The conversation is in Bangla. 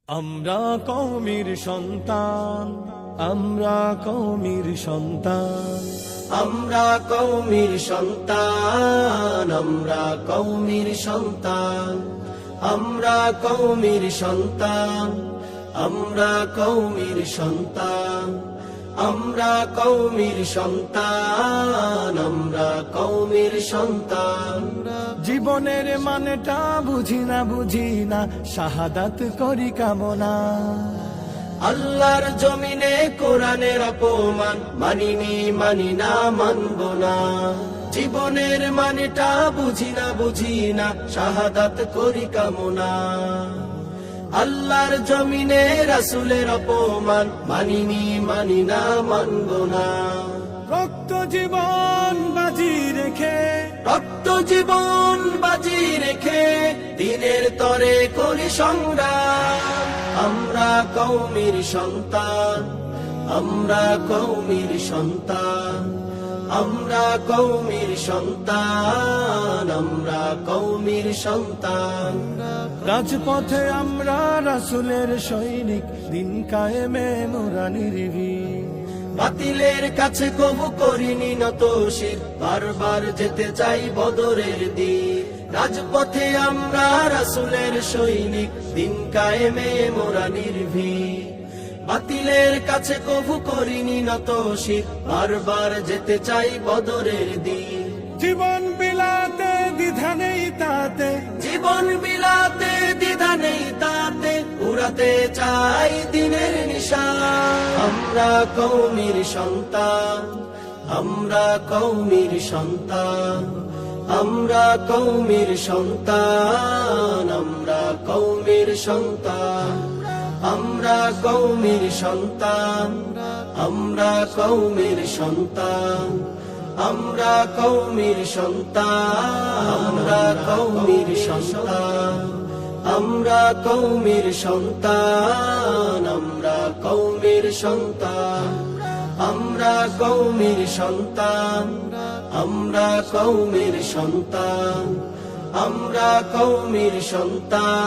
আমরা কওমের সন্তান, আমরা কওমের সন্তান, আমরা কওমের সন্তান, আমরা কওমের সন্তান, আমরা কওমের সন্তান, আমরা কওমের সন্তান, আমরা কওমের সন্তান, আমরা কওমের সন্তান। জীবনের মানেটা বুঝি না শাহাদাত করি কামনা। আল্লাহর জমিনে কোরআনের অপমান মানি না মানব না। জীবনের মানেটা বুঝি না শাহাদাত করি কামনা। আল্লাহর জমিনে রাসূলের অপমান মানি না মানব না। রক্ত জীবন বাজি রেখে, রক্ত জীবন বাজি রেখে দিনের তরে করি সংগ্রাম। আমরা কওমের সন্তান, আমরা কওমের সন্তান, আমরা কওমের সন্তান, আমরা কওমের সন্তান। রাজপথে আমরা রাসূলের সৈনিক, দিন কায়েমে মোরা নির্ভীক। বাতিলের কাছে কবু করিনি নত শির, বারবার যেতে চাই বদরের দিক। রাজপথে আমরা রাসূলের সৈনিক, দিন কায়েমে মোরা নির্ভীক। বাতিলের কাছে কবু করিনি নত শির, বারবার যেতে চাই বদরের দিক। জীবন বিলাতে দ্বিধা নেই তাতে, জীবন বিলাতে দ্বিধা নেই তাতে, উড়াতে চাই দিনের নিশান। আমরা কওমের সন্তান, আমরা কওমের সন্তান, আমরা কওমের সন্তান, আমরা কওমের সন্তান, আমরা কওমের সন্তান, আমরা কওমের সন্তান, আমরা কওমের সন্তান, আমরা কওমের সন্তান, আমরা কওমের সন্তান, আমরা কওমের সন্তান, আমরা কওমের সন্তান, আমরা কওমের সন্তান, আমরা কওমের সন্তান।